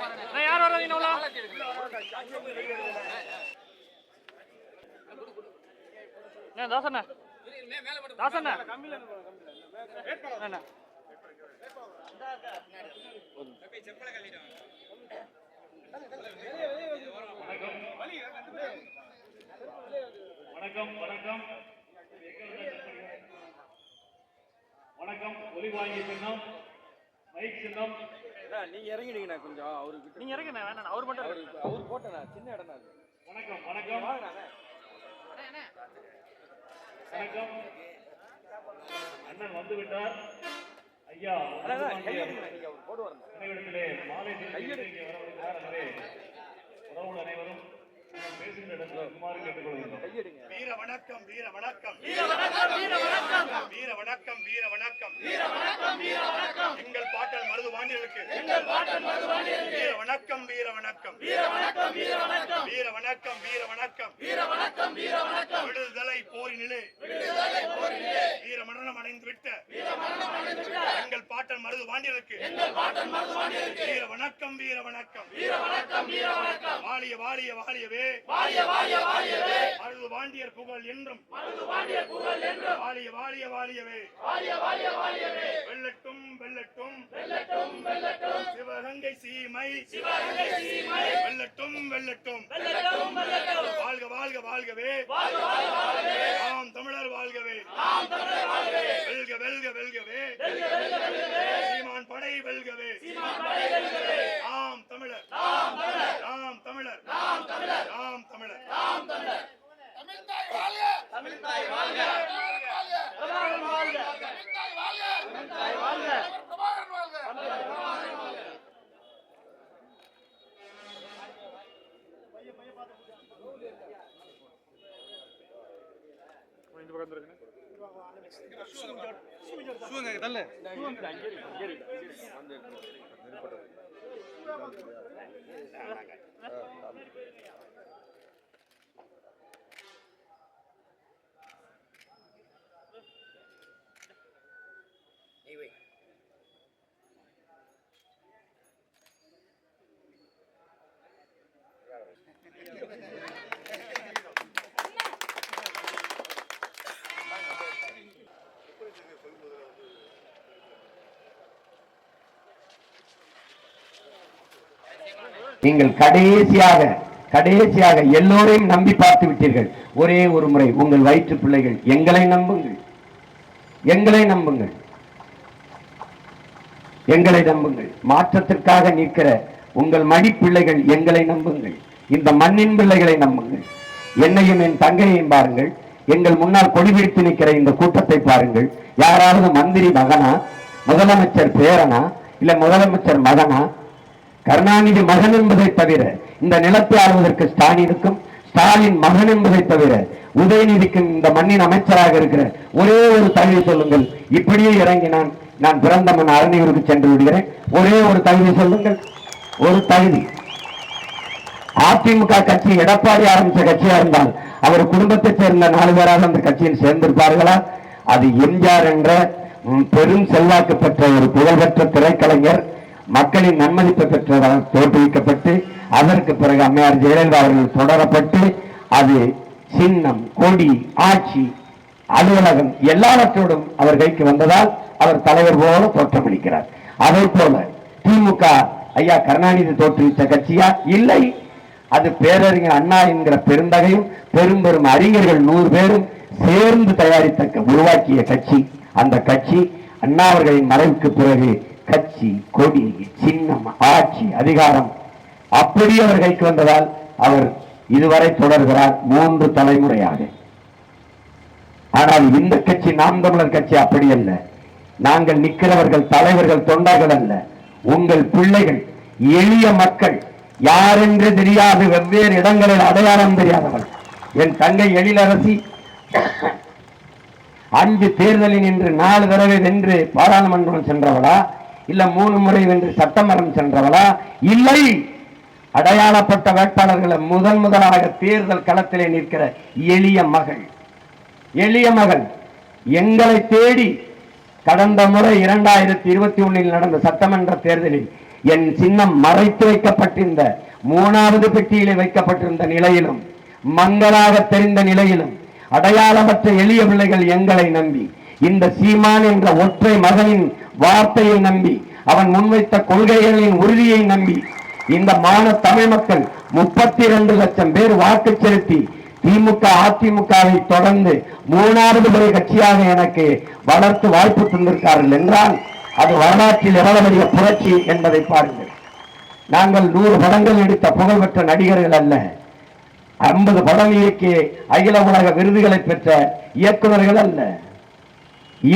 யார் வர்றீங்க தாசண்ண தாசண்ண வணக்கம் வணக்கம் வணக்கம். ஒலி வாங்கி சின்னம், மைக் சின்னம். நீங்க இறங்கிடுங்கண்ணா கொஞ்சம். அவருக்கு நீங்க இறங்குண்ணா, வேணாம் அவர் மட்டும் அவர் போட்டேண்ணா, சின்ன இடம் தான். வணக்கம் வணக்கம் வணக்கம். அண்ணன் வந்து விட்டார். ஐயா நீங்க அவர் போடுவார். அனைவரிடத்திலே மாலை இங்கே வரவிருக்கிறார். உறவுகள் அனைவரும் பேசுகிற இடத்துல சுமாறு கேட்டுக்கொள்கிறோம். வீர வணக்கம் வீர வணக்கம் வீர வணக்கம் வீர வணக்கம் வீர வணக்கம் வீர வணக்கம் வீர வணக்கம் வீர வணக்கம் எங்கள் பாட்டல் மருது வாண்டியர்களுக்கு எங்கள் பாட்டன் மருதுவாண்டியர்களுக்கு வீர வணக்கம் வீர வணக்கம் வீர வணக்கம் வீர வணக்கம் வீர வணக்கம் வீர வணக்கம் வீர வணக்கம் வீர வணக்கம் விடுதலை போரினிலே விடுதலை போரினிலே வீர மரணம் அடைந்து விட்ட வீர மரணம் அடைந்து விட்ட எங்கள் பாட்டல் மருது வாண்டியர்களுக்கு எங்கள் பாட்டன் மருதுவாண்டியர்களுக்கு வீர வணக்கம் வீர வணக்கம் வீர வணக்கம் வீர வணக்கம் வாழிய வாழிய வாழியவே வாழிய வாழிய வாழியவே மருது வாண்டியர் புகழ் என்றும் மருதுவாண்டியர் புகழ் என்றும் வாழிய வாழிய வாழியவே வாழிய வாழிய வாழியவே வெல்லட்டும் வெல்லட்டும் வெல்லட்டும் வெல்லட்டும் சிவகங்கை சீமை சிவகங்கை சீமை வெல்லட்டும் வெல்லட்டும் வெல்லட்டும் வெல்லட்டும் வாழ்க வாழ்க வாழ்கவே வாழ்க வாழ்க வாழ்கவே ஆம் தமிழர் வாழ்கவே ஆம் தமிழர் வாழ்கவே வெல்க வெல்க வெல்கவே வெல்க வெல்க வெல்கவே சீமான் படை வெல்கவே சீமான் படை வெல்கவே ஆம் தமிழர் ஆம் தமிழர் ஆம் தமிழர் ஆம் தமிழர் ஆம் தமிழர் ஆம் தமிழர் தமிழ்தாய் வாழ்க தமிழ்தாய் வாழ்க பிரபாகரன் வாழ்க தமிழ்தாய் வாழ்க தமிழ்தாய் வாழ்க பிரபாகரன் வாழ்க பிரபாகரன் வாழ்க. இந்த பக்கம் இருக்குண்ணே. நீங்கள் கடைசியாக எல்லோரையும் நம்பி பார்த்து விட்டீர்கள். ஒரே ஒரு முறை உங்கள் வயிற்று பிள்ளைகள் எங்களை நம்புங்கள், எங்களை நம்புங்கள், எங்களை நம்புங்கள். மாற்றத்திற்காக நிற்கிற உங்கள் மடிப்பிள்ளைகள் எங்களை நம்புங்கள், இந்த மண்ணின் பிள்ளைகளை நம்புங்கள். என்னையும் என் தங்கையையும் பாருங்கள். எங்கள் முன்னால் கொடிபிடித்து நிற்கிற இந்த கூட்டத்தை பாருங்கள். யாராவது மந்திரி மகனா, முதலமைச்சர் பேரனா, இல்ல முதலமைச்சர் மகனா? கருணாநிதி மகன் என்பதை தவிர இந்த நிலத்தை ஆளுவதற்கு ஸ்டாலினுக்கும், ஸ்டாலின் மகன் என்பதை தவிர உதயநிதிக்கும் இந்த மண்ணின் அமைச்சராக இருக்கிற ஒரே ஒரு தகுதி சொல்லுங்கள். இப்படியே இறங்கி நான் பிறந்த மண் அரணியூருக்கு சென்று விடுகிறேன். ஒரே ஒரு தகுதி சொல்லுங்கள், ஒரு தகுதி. அதிமுக கட்சி எடப்பாடி ஆரம்பிச்ச கட்சியா இருந்தால் அவர் குடும்பத்தைச் சேர்ந்த 4 பேராக அந்த கட்சியில் சேர்ந்திருப்பார்களா? அது எம்ஜிஆர் என்ற பெரும் செல்வாக்கு பெற்ற ஒரு புகழ்பெற்ற திரைக்கலைஞர் மக்களின் நன்மதிப்பை பெற்றதாக தோற்றுவிக்கப்பட்டு அதற்கு பிறகு அம்மையார் ஜெயலலிதா அவர்கள் தொடரப்பட்டு அது சின்னம், கொடி, ஆட்சி, அலுவலகம் எல்லாவற்றோடும் அவர் கைக்கு வந்ததால் அவர் தலைவர் போல தோற்றமளிக்கிறார். அதே போல திமுக ஐயா கருணாநிதி தோற்றுவித்த கட்சியா? இல்லை. அது பேரறிஞர் அண்ணா என்கிற பெருந்தகையும் பெரும் பெரும் அறிஞர்கள் 100 பேரும் சேர்ந்து தயாரித்த உருவாக்கிய கட்சி. அந்த கட்சி அண்ணா அவர்களின் மறைவுக்கு பிறகு கட்சி, கொடி, சின்னம், ஆட்சி, அதிகாரம் அப்படி அவர் கைக்கு வந்ததால் அவர் இதுவரை தொடர்கிறார் 3 தலைமுறையாக. ஆனால் இந்த கட்சி நாம் தமிழர் கட்சி அப்படி அல்ல. நாங்கள் நிற்கிறவர்கள் தலைவர்கள், தொண்டர்கள் அல்ல. உங்கள் பிள்ளைகள், எளிய மக்கள், யாரென்று தெரியாது, வெவ்வேறு இடங்களில் அடையாளம் தெரியாதவர்கள். என் தங்கை எழிலரசி 5 தேர்தலில் நின்று 4 தடவை வென்று பாராளுமன்றம் சென்றவளா, இல்ல 3 முறை வென்று சட்டமன்றம் சென்றவளா? இல்லை. அடையாளப்பட்ட வேட்பாளர்களை முதலாக தேர்தல் களத்திலே நிற்கிற எளிய மகள், எளிய மகள் எங்களை தேடி கடந்த முறை 2021 நடந்த சட்டமன்ற தேர்தலில் என் சின்னம் மறைத்து வைக்கப்பட்டிருந்த 3வது பெட்டியிலே வைக்கப்பட்டிருந்த நிலையிலும், மங்களாக தெரிந்த நிலையிலும், அடையாளமற்ற எளிய பிள்ளைகள் எங்களை நம்பி, இந்த சீமான் என்ற ஒற்றை மகனின் வார்த்தையை நம்பி, அவன் முன்வைத்த கொள்கைகளின் உறுதியை நம்பி, இந்த தமிழ் மக்கள் 32 லட்சம் பேர் வாக்கு செலுத்தி திமுக அதிமுகவை தொடர்ந்து 3வது பெரிய கட்சியாக எனக்கு வளர்த்து வாய்ப்பு தந்திருக்கார்கள் என்றால் அது வரலாற்றில் எவ்வளவு பெரிய புரட்சி என்பதை பாருங்கள். நாங்கள் 100 படங்கள் எடுத்த புகழ்பெற்ற நடிகர்கள் அல்ல, 50 படம் இயக்கி அகில உலக விருதுகளை பெற்ற இயக்குநர்கள் அல்ல,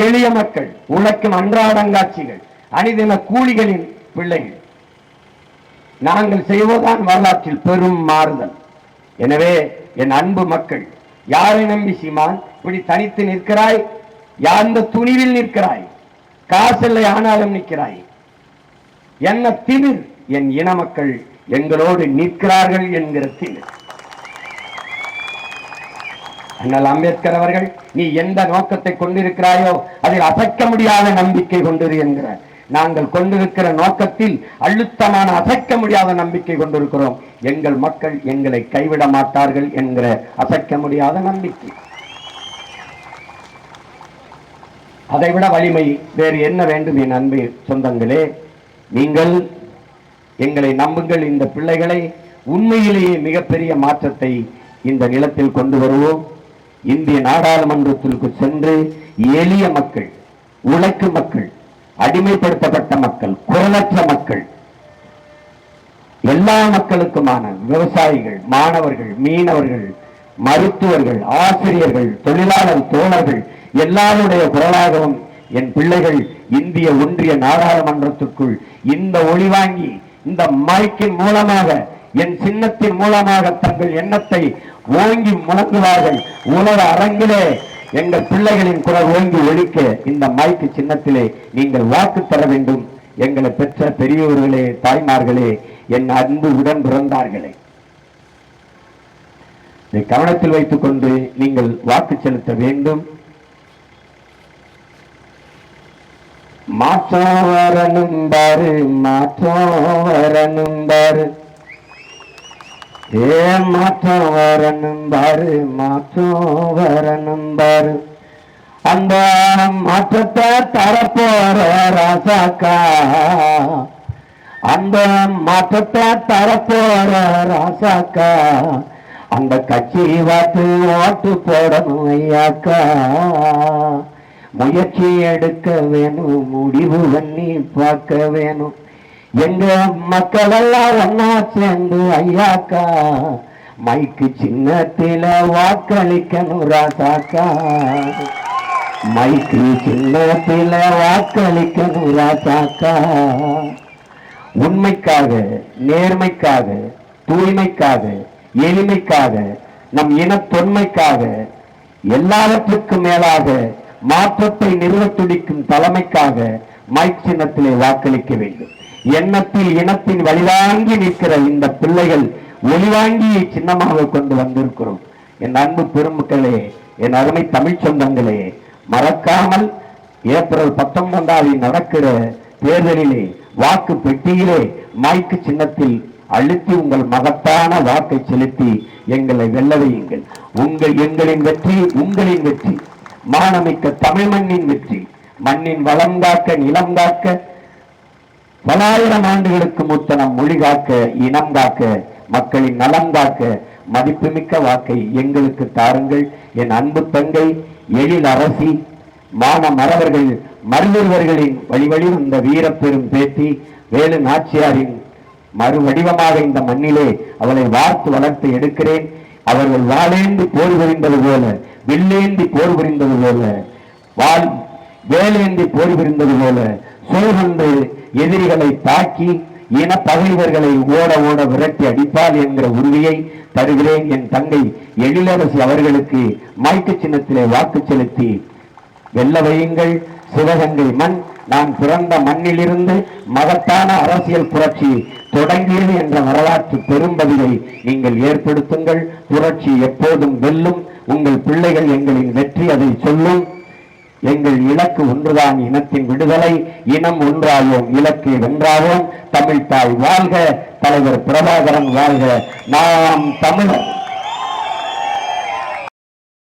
எளிய மக்கள், உழைக்கும் அன்றாடங்காட்சிகள், அணிதின கூலிகளின் பிள்ளைகள். நாங்கள் செய்வதுதான் வரலாற்றில் பெரும் மாறுதல். எனவே என் அன்பு மக்கள், யாரை நம்பி சீமான் இப்படி தனித்து நிற்கிறாய்? யாந்த துணிவில் நிற்கிறாய்? காசில்லை ஆனாலும் நிற்கிறாய். என்ன திமிர்? என் இன மக்கள் எங்களோடு நிற்கிறார்கள் என்கிற திமிர். அண்ணல் அம்பேத்கர் அவர்கள், நீ எந்த நோக்கத்தை கொண்டிருக்கிறாயோ அதில் அசைக்க முடியாத நம்பிக்கை கொண்டிரு என்கிறார். நாங்கள் கொண்டிருக்கிற நோக்கத்தில் அழுத்தமான அசைக்க முடியாத நம்பிக்கை கொண்டிருக்கிறோம். எங்கள் மக்கள் எங்களை கைவிட மாட்டார்கள் என்கிற அசைக்க முடியாத நம்பிக்கை. அதைவிட வலிமை வேறு என்ன வேண்டும்? என் அன்பு சொந்தங்களே, நீங்கள் எங்களை நம்புங்கள். இந்த பிள்ளைகளை உண்மையிலேயே மிகப்பெரிய மாற்றத்தை இந்த நிலத்தில் கொண்டு வருவோம். இந்திய நாடாளுமன்றத்திற்கு சென்று எளிய மக்கள், உழைக்கும் மக்கள், அடிமைப்படுத்தப்பட்ட மக்கள், குரலற்ற மக்கள், எல்லா மக்களுக்குமான விவசாயிகள், மாணவர்கள், மீனவர்கள், மருத்துவர்கள், ஆசிரியர்கள், தொழிலாளர் தோழர்கள் எல்லாருடைய குரலாகவும் என் பிள்ளைகள் இந்திய ஒன்றிய நாடாளுமன்றத்திற்குள் இந்த ஒளி வாங்கி, இந்த மைக்கின் மூலமாக, என் சின்னத்தின் மூலமாக தங்கள் எண்ணத்தை ஓங்கி முழங்குவார்கள். உலக அரங்கிலே எங்கள் பிள்ளைகளின் குரல் ஓங்கி ஒழிக்க இந்த மைக்கு சின்னத்திலே நீங்கள் வாக்கு தர வேண்டும். எங்களை பெற்ற பெரியவர்களே, தாய்மார்களே, என் அன்பு உடன் பிறந்தார்களே, இதை கவனத்தில் வைத்துக் கொண்டு நீங்கள் வாக்கு செலுத்த வேண்டும். மாற்றம் வரணும் பாரு, மாற்றம் வரணும் பாரு, மாற்றம் வரணும் பாரு, மாற்றம் வரணும் பாரு, அந்த மாற்றத்தை தரப்போற ராசாக்கா, அந்த மாற்றத்தை தரப்போற ராசாக்கா, அந்த கட்சி வாத்து ஓட்டு போடணும் ஐயாக்கா, முயற்சி எடுக்க வேணும், முடிவு பண்ணி பார்க்க வேணும். எங்க மக்கள் எல்லாம் ஒன்னா சேர்ந்து ஐயாக்கா மைக்கு சின்னத்தில வாக்களிக்கணும் ராசாக்கா, மைக்கு சின்னத்தில வாக்களிக்கணும் ராசாக்கா. உண்மைக்காக, நேர்மைக்காக, தூய்மைக்காக, எளிமைக்காக, நம் இன தொன்மைக்காக, எல்லாவற்றுக்கும் மேலாக மாற்றத்தை நிறுவ துடிக்கும் தலைமைக்காக மைக் சின்னத்திலே வாக்களிக்க வேண்டும். எண்ணத்தில் இனத்தின் வழிவாங்கி நிற்கிற இந்த பிள்ளைகள் ஒளிவாங்கி சின்னமாக கொண்டு வந்திருக்கிறோம். என் அன்பு பெருமக்களே, என் அருமை தமிழ் சொந்தங்களே, மறக்காமல் ஏப்ரல் 19 நடக்கிற தேர்தலிலே வாக்கு பெட்டியிலே மைக்கு சின்னத்தில் அழுத்தி உங்கள் மகத்தான வாக்கை செலுத்தி எங்களை வெல்ல வையுங்கள். எங்களின் வெற்றி உங்களின் வெற்றி, மானமிக்க தமிழ் மண்ணின் வெற்றி. மண்ணின் வளம் காக்க, நிலம் காக்க, பலாயிரம் ஆண்டுகளுக்கு மூத்த நம் மொழி காக்க, இனம் காக்க, மக்களின் நலம் காக்க மதிப்புமிக்க வாக்கை எங்களுக்கு தாருங்கள். என் அன்பு தங்கை, எழில் அரசி, மான மறவர்கள், மருதர்களின் வழிவழி வந்த வீரப்பெரும் பேத்தி வேலு நாச்சியாரின் மறு வடிவமாக இந்த மண்ணிலே அவளை வார்த்து வளர்த்து எடுக்கிறேன். அவர்கள் வாளேந்தி போர் புரிந்தது போல, வில்லேந்தி போர் புரிந்தது போல, வேலேந்தி போர் புரிந்தது போல சோர்ந்து எதிரிகளை தாக்கி இன பகைவர்களை ஓட ஓட விரட்டி அடிப்பால் என்கிற உறுதியை தருகிறேன். என் தங்கை எழிலரசி அவர்களுக்கு மைக்கு சின்னத்திலே வாக்கு செலுத்தி வெல்ல வையுங்கள். சிவகங்கை மண் நான் பிறந்த மண்ணிலிருந்து மகத்தான அரசியல் புரட்சி தொடங்கியது என்ற வரலாற்று பெரும்பதிவை நீங்கள் ஏற்படுத்துங்கள். புரட்சி எப்போதும் வெல்லும். உங்கள் பிள்ளைகள் எங்களின் வெற்றி அதை சொல்லும். எங்கள் இலக்கு ஒன்றுதான், இனத்தின் விடுதலை. இனம் ஒன்றாவோம், இலக்கு வென்றாவோம். தமிழ் தாய் வாழ்க, தலைவர் பிரபாகரன் வாழ்க. நாம் தமிழர்.